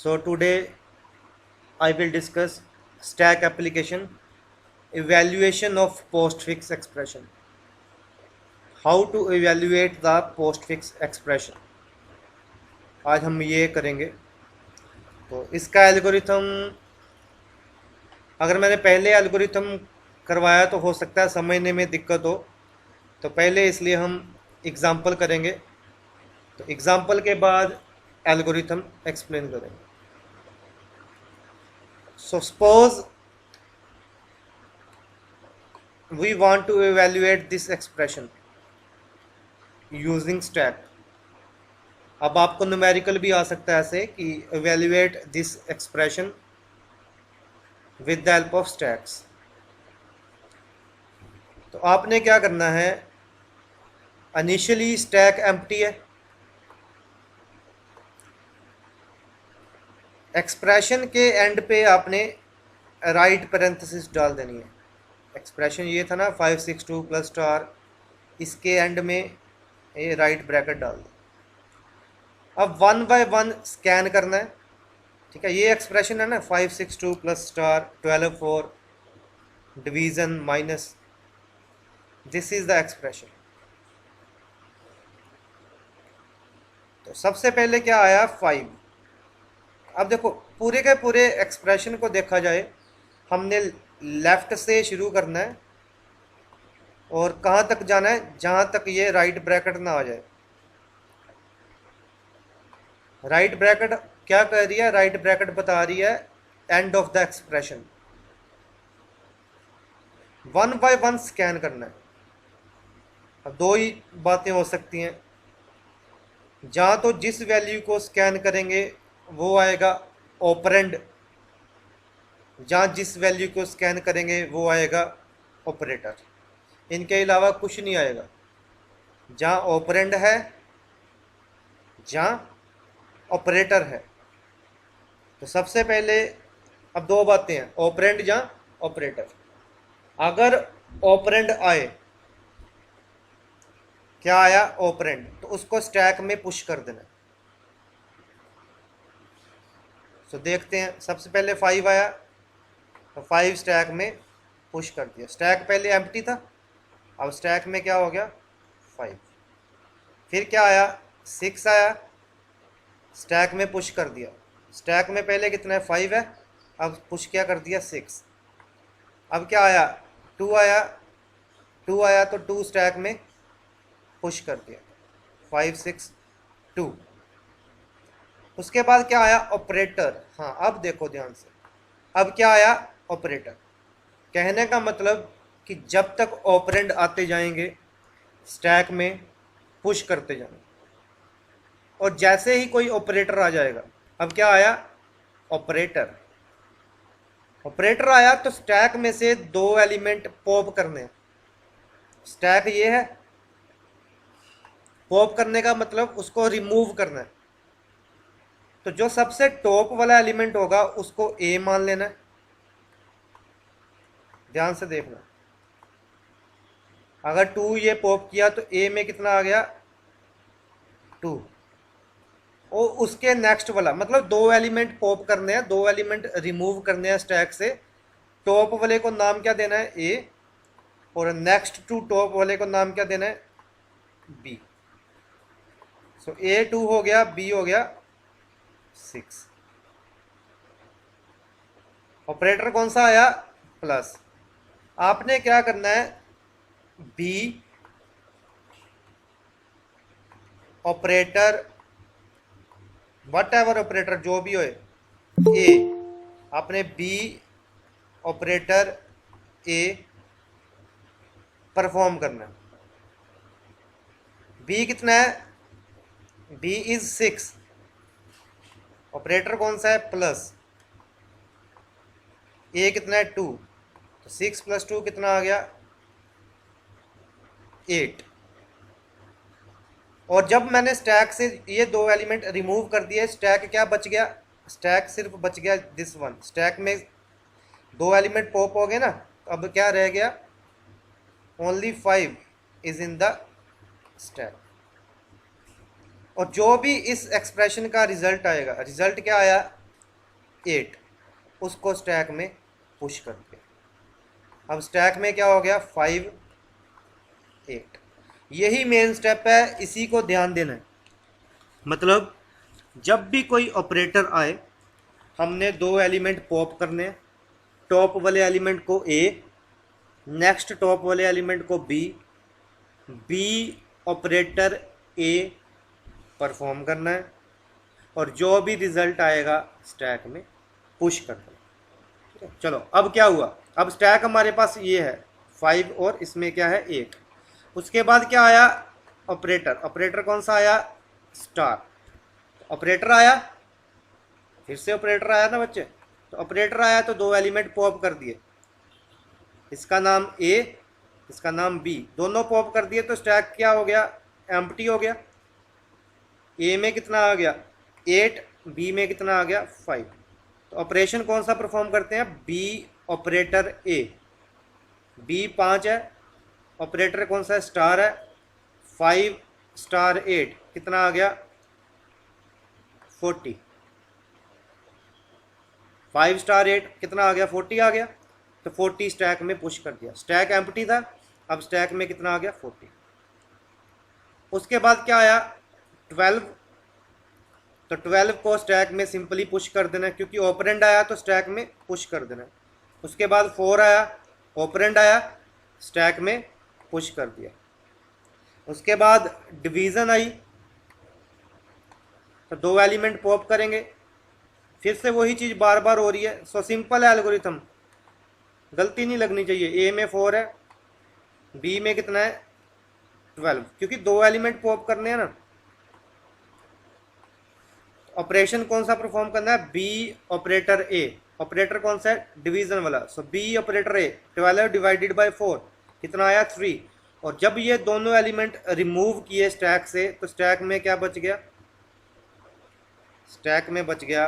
So today I will discuss stack application, evaluation of postfix expression. How to evaluate the postfix expression. आज हम ये करेंगे। तो इसका एल्गोरिथम, अगर मैंने पहले एल्गोरिथम करवाया तो हो सकता है समझने में दिक्कत हो, तो पहले इसलिए हम एग्जाम्पल करेंगे, तो एग्जाम्पल के बाद एल्गोरिथम एक्सप्लेन करेंगे। So suppose we want to evaluate this expression using stack। अब आपको न्यूमेरिकल भी आ सकता है ऐसे कि evaluate this expression with the help of stacks। तो आपने क्या करना है, इनिशियली स्टैक एम्प्टी है, एक्सप्रेशन के एंड पे आपने राइट पैरेंथेसिस डाल देनी है। एक्सप्रेशन ये था ना 562 प्लस स्टार, इसके एंड में ये राइट ब्रैकेट डाल दो। अब वन बाय वन स्कैन करना है, ठीक है। ये एक्सप्रेशन है ना 562 plus star 12 4 division minus, this is the expression. तो सबसे पहले क्या आया 5। अब देखो पूरे के पूरे एक्सप्रेशन को देखा जाए, हमने लेफ्ट से शुरू करना है और कहाँ तक जाना है, जहाँ तक ये राइट ब्रैकेट ना आ जाए। राइट ब्रैकेट क्या कह रही है, राइट ब्रैकेट बता रही है end of the expression. One by one scan करना है। अब दो ही बातें हो सकती हैं, जहाँ तो जिस वैल्यू को स्कैन करेंगे वो आएगा ऑपरेंड, जहाँ जिस वैल्यू को स्कैन करेंगे वो आएगा ऑपरेटर। इनके अलावा कुछ नहीं आएगा। जहाँ ऑपरेंड है, जहाँ ऑपरेटर है। तो सबसे पहले अब दो बातें हैं, ऑपरेंड जहाँ ऑपरेटर। अगर ऑपरेंड आए, क्या आया ऑपरेंड, तो उसको स्टैक में पुश कर देना। तो देखते हैं, सबसे पहले 5 आया तो 5 स्टैक में पुश कर दिया। स्टैक पहले एम्प्टी था, अब स्टैक में क्या हो गया 5। फिर क्या आया 6 आया, स्टैक में पुश कर दिया। स्टैक में पहले कितना है 5 है, अब पुश क्या कर दिया 6। अब क्या आया 2 आया, 2 आया तो 2 स्टैक में पुश कर दिया, 5 6 2। उसके बाद क्या आया ऑपरेटर। हाँ अब देखो ध्यान से, अब क्या आया ऑपरेटर। कहने का मतलब कि जब तक ऑपरेंड आते जाएंगे स्टैक में पुश करते जाएंगे, और जैसे ही कोई ऑपरेटर आ जाएगा, अब क्या आया ऑपरेटर। ऑपरेटर आया तो स्टैक में से दो एलिमेंट पॉप करने हैं। स्टैक ये है, पॉप करने का मतलब उसको रिमूव करना है। तो जो सबसे टॉप वाला एलिमेंट होगा उसको ए मान लेना है। ध्यान से देखना, अगर 2 ये पॉप किया तो ए में कितना आ गया 2, और उसके नेक्स्ट वाला, मतलब दो एलिमेंट पॉप करने हैं, दो एलिमेंट रिमूव करने हैं स्टैक से। टॉप वाले को नाम क्या देना है ए, और नेक्स्ट टू टॉप वाले को नाम क्या देना है बी। सो ए 2 हो गया, बी हो गया 6। ऑपरेटर कौन सा आया प्लस। आपने क्या करना है be operator, whatever operator जो भी होए, ए, आपने बी ऑपरेटर ए परफॉर्म करना है। बी कितना है, बी इज 6, ऑपरेटर कौन सा है प्लस, ए कितना है 2, तो 6 + 2 कितना आ गया 8। और जब मैंने स्टैक से ये दो एलिमेंट रिमूव कर दिए, स्टैक क्या बच गया, स्टैक सिर्फ बच गया दिस वन। स्टैक में दो एलिमेंट पॉप हो गए ना, तो अब क्या रह गया only 5 is in the stack. और जो भी इस एक्सप्रेशन का रिजल्ट आएगा, रिजल्ट क्या आया 8, उसको स्टैक में पुश कर दिया। अब स्टैक में क्या हो गया 5 8। यही मेन स्टेप है, इसी को ध्यान देना है। मतलब जब भी कोई ऑपरेटर आए, हमने दो एलिमेंट पॉप करने हैं, टॉप वाले एलिमेंट को ए, नेक्स्ट टॉप वाले एलिमेंट को बी, बी ऑपरेटर ए परफॉर्म करना है, और जो भी रिजल्ट आएगा स्टैक में पुश कर देना। चलो अब क्या हुआ, अब स्टैक हमारे पास ये है 5 और इसमें क्या है 8। उसके बाद क्या आया ऑपरेटर, ऑपरेटर कौन सा आया स्टार। ऑपरेटर आया, फिर से ऑपरेटर आया ना बच्चे, तो ऑपरेटर आया तो दो एलिमेंट पॉप कर दिए, इसका नाम ए, इसका नाम बी, दोनों पॉप कर दिए तो स्टैक क्या हो गया एम्प्टी हो गया। ए में कितना आ गया 8, बी में कितना आ गया 5। तो ऑपरेशन कौन सा परफॉर्म करते हैं बी ऑपरेटर ए, बी 5 है, ऑपरेटर कौन सा है स्टार है, 5 स्टार 8 कितना आ गया 40, 5 स्टार 8 कितना आ गया 40 आ गया। तो 40 स्टैक में पुश कर दिया, स्टैक एम्प्टी था, अब स्टैक में कितना आ गया 40। उसके बाद क्या आया 12, तो 12 को स्टैक में सिंपली पुश कर देना है, क्योंकि ऑपरेंड आया तो स्टैक में पुश कर देना है। उसके बाद 4 आया, ऑपरेंड आया, स्टैक में पुश कर दिया। उसके बाद डिवीज़न आई, तो दो एलिमेंट पॉप करेंगे, फिर से वही चीज़ बार बार हो रही है। सो सिंपल है एल्गोरिथम, गलती नहीं लगनी चाहिए। ए में 4 है, बी में कितना है 12, क्योंकि दो एलिमेंट पॉप करने हैं ना। ऑपरेशन कौन सा परफॉर्म करना है बी ऑपरेटर ए, ऑपरेटर कौन सा है डिवीजन वाला। So B operator A 12 divided by 4 कितना आया 3। और जब ये दोनों एलिमेंट रिमूव किए स्टैक से, तो स्टैक में क्या बच गया, स्टैक में बच गया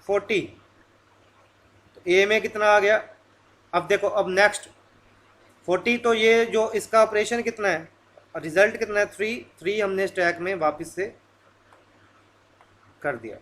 40। तो ए में कितना आ गया, अब देखो अब नेक्स्ट 40, तो ये जो इसका ऑपरेशन कितना है, रिजल्ट कितना है 3 हमने स्टैक में वापस से कर दिया।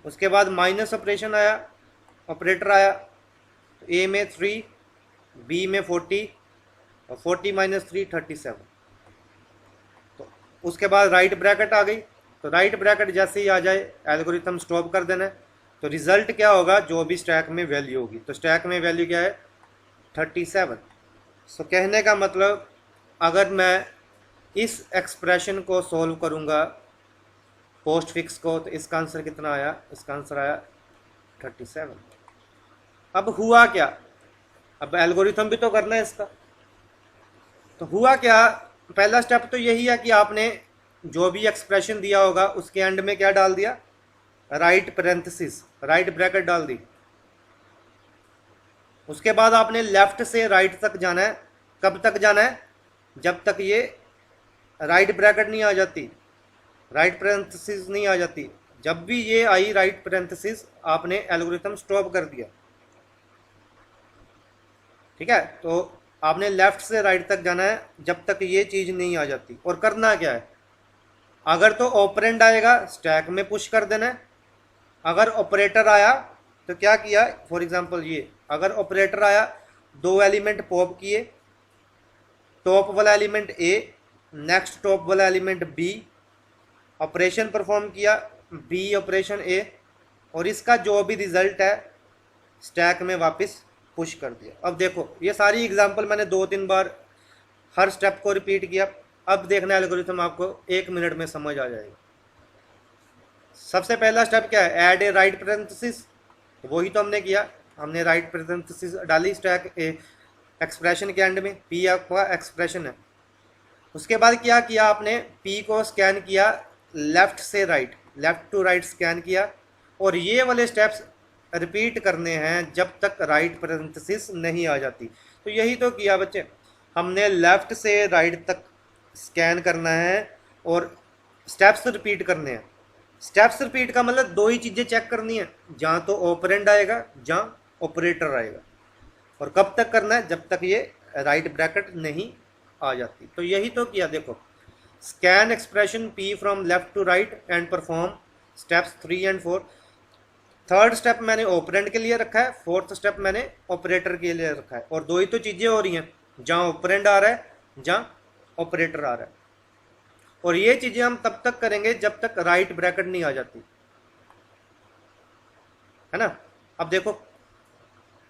उसके बाद माइनस ऑपरेशन आया, ऑपरेटर आया, तो ए में 3, बी में 40, और 40 माइनस 3 37। तो उसके बाद राइट ब्रैकेट आ गई, तो राइट ब्रैकेट जैसे ही आ जाए एल्गोरिथम स्टॉप कर देना है। तो रिजल्ट क्या होगा, जो भी स्टैक में वैल्यू होगी, तो स्टैक में वैल्यू क्या है 37। सो कहने का मतलब अगर मैं इस एक्सप्रेशन को सॉल्व करूँगा पोस्ट फिक्स को, तो इसका आंसर कितना आया, इसका आंसर आया 37। अब हुआ क्या, अब एल्गोरिथम भी तो करना है इसका। तो हुआ क्या, पहला स्टेप तो यही है कि आपने जो भी एक्सप्रेशन दिया होगा उसके एंड में क्या डाल दिया, राइट पैरेंथेसिस, राइट ब्रैकेट डाल दी। उसके बाद आपने लेफ्ट से राइट तक जाना है। कब तक जाना है, जब तक ये राइट ब्रैकेट नहीं आ जाती, राइट पैरेंथेसिस नहीं आ जाती। जब भी ये आई राइट पैरेंथेसिस, आपने एल्गोरिथम स्टॉप कर दिया। ठीक है, तो आपने लेफ्ट से राइट तक जाना है जब तक ये चीज़ नहीं आ जाती। और करना क्या है, अगर तो ऑपरेंड आएगा स्टैक में पुश कर देना है। अगर ऑपरेटर आया तो क्या किया, फॉर एग्जांपल ये अगर ऑपरेटर आया, दो एलिमेंट पॉप किए, टॉप वाला एलिमेंट ए, नेक्स्ट टॉप वाला एलिमेंट बी, ऑपरेशन परफॉर्म किया बी ऑपरेशन ए, और इसका जो भी रिजल्ट है स्टैक में वापस पुश कर दिया। अब देखो ये सारी एग्जांपल मैंने 2-3 बार हर स्टेप को रिपीट किया। अब देखना एल्गोरिथम आपको 1 मिनट में समझ आ जाएगा। सबसे पहला स्टेप क्या है, ऐड ए राइट पैरेंथेसिस, वही तो हमने किया, हमने राइट पैरेंथेसिस डाली स्टैक ए एक्सप्रेशन के एंड में, पी आपका एक्सप्रेशन है। उसके बाद क्या किया आपने, पी को स्कैन किया लेफ्ट से right, left to right scan किया, और ये वाले स्टेप्स रिपीट करने हैं जब तक राइट पैरेंथेसिस नहीं आ जाती। तो यही तो किया बच्चे, हमने लेफ्ट से राइट तक स्कैन करना है और स्टेप्स रिपीट करने हैं। स्टेप्स रिपीट का मतलब दो ही चीज़ें चेक करनी है, जहाँ तो ऑपरेंड आएगा, जहाँ ऑपरेटर आएगा। और कब तक करना है, जब तक ये राइट ब्रैकेट नहीं आ जाती। तो यही तो किया, देखो scan expression P from left to right and perform steps 3 और 4। थर्ड स्टेप मैंने ऑपरेंड के लिए रखा है, फोर्थ स्टेप मैंने ऑपरेटर के लिए रखा है, और दो ही तो चीज़ें हो रही हैं, जहाँ ऑपरेंड आ रहा है जहाँ ऑपरेटर आ रहा है। और ये चीज़ें हम तब तक करेंगे जब तक राइट ब्रैकेट नहीं आ जाती, है ना। अब देखो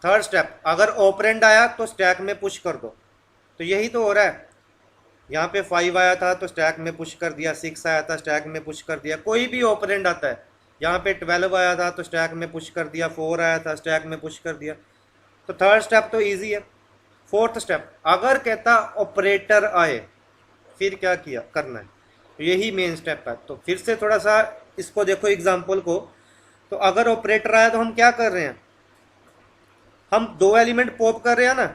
थर्ड स्टेप, अगर ऑपरेंड आया तो स्टैक में पुश कर दो, तो यही तो हो रहा है। यहाँ पे 5 आया था तो स्टैक में पुश कर दिया, 6 आया था स्टैक में पुश कर दिया, कोई भी ऑपरेंड आता है। यहाँ पे 12 आया था तो स्टैक में पुश कर दिया, 4 आया था स्टैक में पुश कर दिया। तो थर्ड स्टेप तो इजी है। फोर्थ स्टेप, अगर कहता ऑपरेटर आए फिर क्या किया करना है, तो यही मेन स्टेप है। तो फिर से थोड़ा सा इसको देखो एग्जाम्पल को। तो अगर ऑपरेटर आया तो हम क्या कर रहे हैं, हम दो एलिमेंट पॉप कर रहे हैं ना,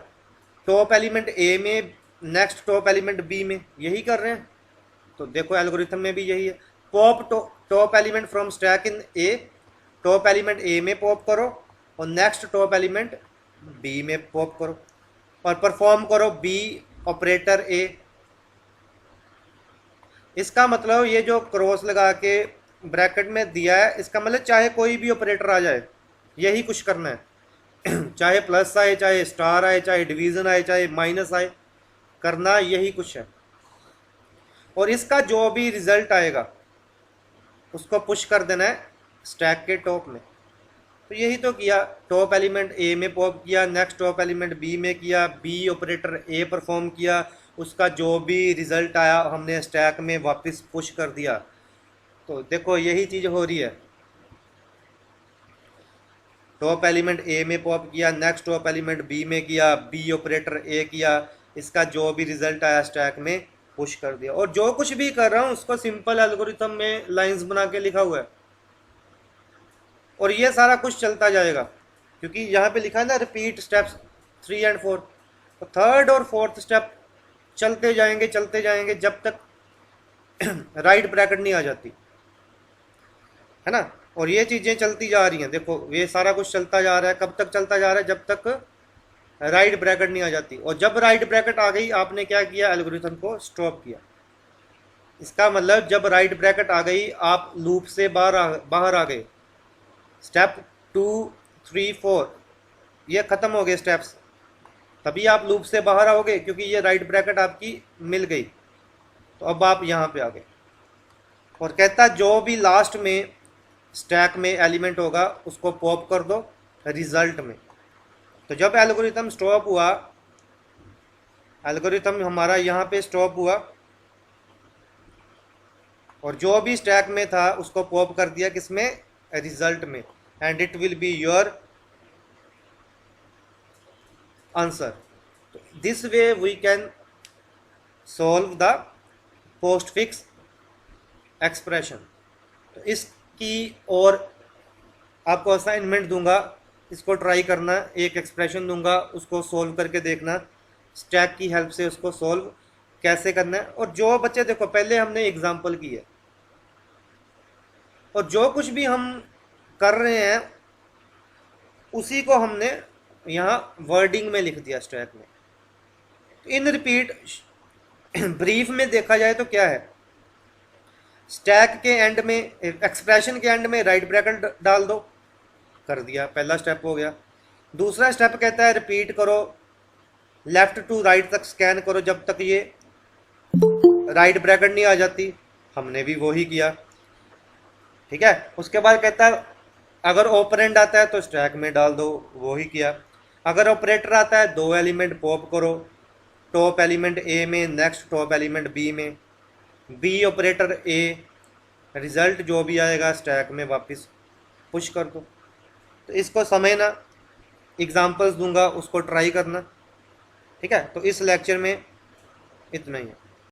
टॉप एलिमेंट ए में, नेक्स्ट टॉप एलिमेंट बी में, यही कर रहे हैं। तो देखो एल्गोरिथम में भी यही है, pop top element from stack in A, top element A में पॉप करो और नेक्स्ट टॉप एलिमेंट बी में पॉप करो और परफॉर्म करो बी ऑपरेटर ए। इसका मतलब ये जो क्रॉस लगा के ब्रैकेट में दिया है, इसका मतलब चाहे कोई भी ऑपरेटर आ जाए यही कुछ करना है चाहे प्लस आए, चाहे स्टार आए, चाहे डिवीजन आए, चाहे माइनस आए, करना यही कुछ है। और इसका जो भी रिजल्ट आएगा उसको पुश कर देना है स्टैक के टॉप में। तो यही तो किया, टॉप एलिमेंट ए में पॉप किया, नेक्स्ट टॉप एलिमेंट बी में किया, बी ऑपरेटर ए परफॉर्म किया, उसका जो भी रिजल्ट आया हमने स्टैक में वापस पुश कर दिया। तो देखो यही चीज़ हो रही है, टॉप एलिमेंट ए में पॉप किया, नेक्स्ट टॉप एलिमेंट बी में किया, बी ऑपरेटर ए किया, इसका जो भी रिजल्ट आया स्टैक में पुश कर दिया। और जो कुछ भी कर रहा हूँ उसको सिंपल एल्गोरिथम में लाइंस बना के लिखा हुआ है, और ये सारा कुछ चलता जाएगा क्योंकि यहाँ पे लिखा है ना रिपीट स्टेप्स 3 और 4। तो थर्ड और फोर्थ स्टेप चलते जाएंगे जब तक राइट ब्रैकेट नहीं आ जाती, है ना। और ये चीज़ें चलती जा रही हैं, देखो ये सारा कुछ चलता जा रहा है। कब तक चलता जा रहा है, जब तक राइट ब्रैकेट नहीं आ जाती। और जब राइट ब्रैकेट आ गई आपने क्या किया, एल्गोरिथम को स्टॉप किया। इसका मतलब जब राइट ब्रैकेट आ गई आप लूप से बाहर आ गए, स्टेप 2, 3, 4 ये ख़त्म हो गए स्टेप्स, तभी आप लूप से बाहर आओगे क्योंकि ये राइट ब्रैकेट आपकी मिल गई। तो अब आप यहाँ पे आ गए। और कहता जो भी लास्ट में स्टैक में एलिमेंट होगा उसको पॉप कर दो रिजल्ट में। तो जब एल्गोरिथम स्टॉप हुआ, एल्गोरिथम हमारा यहाँ पे स्टॉप हुआ और जो भी स्टैक में था उसको पॉप कर दिया किसमें, रिजल्ट में, and it will be your answer. This way we can solve the postfix expression. तो इसकी और आपको असाइनमेंट दूंगा, इसको ट्राई करना, एक एक्सप्रेशन दूंगा उसको सोल्व करके देखना, स्टैक की हेल्प से उसको सोल्व कैसे करना है। और जो बच्चे देखो पहले हमने एग्जांपल की है, और जो कुछ भी हम कर रहे हैं उसी को हमने यहाँ वर्डिंग में लिख दिया स्टैक में। इन रिपीट ब्रीफ में देखा जाए तो क्या है, स्टैक के एंड में, एक्सप्रेशन के एंड में राइट ब्रैकेट डाल दो, कर दिया, पहला स्टेप हो गया। दूसरा स्टेप कहता है रिपीट करो, लेफ्ट टू राइट तक स्कैन करो जब तक ये राइट ब्रैकेट नहीं आ जाती, हमने भी वही किया, ठीक है। उसके बाद कहता है अगर ऑपरेंड आता है तो स्टैक में डाल दो, वही किया। अगर ऑपरेटर आता है दो एलिमेंट पॉप करो, टॉप एलिमेंट ए में, नेक्स्ट टॉप एलिमेंट बी में, बी ऑपरेटर ए, रिजल्ट जो भी आएगा स्टैक में वापस पुश कर दो। तो इसको समझना, एग्जांपल्स दूंगा उसको ट्राई करना, ठीक है। तो इस लेक्चर में इतना ही है।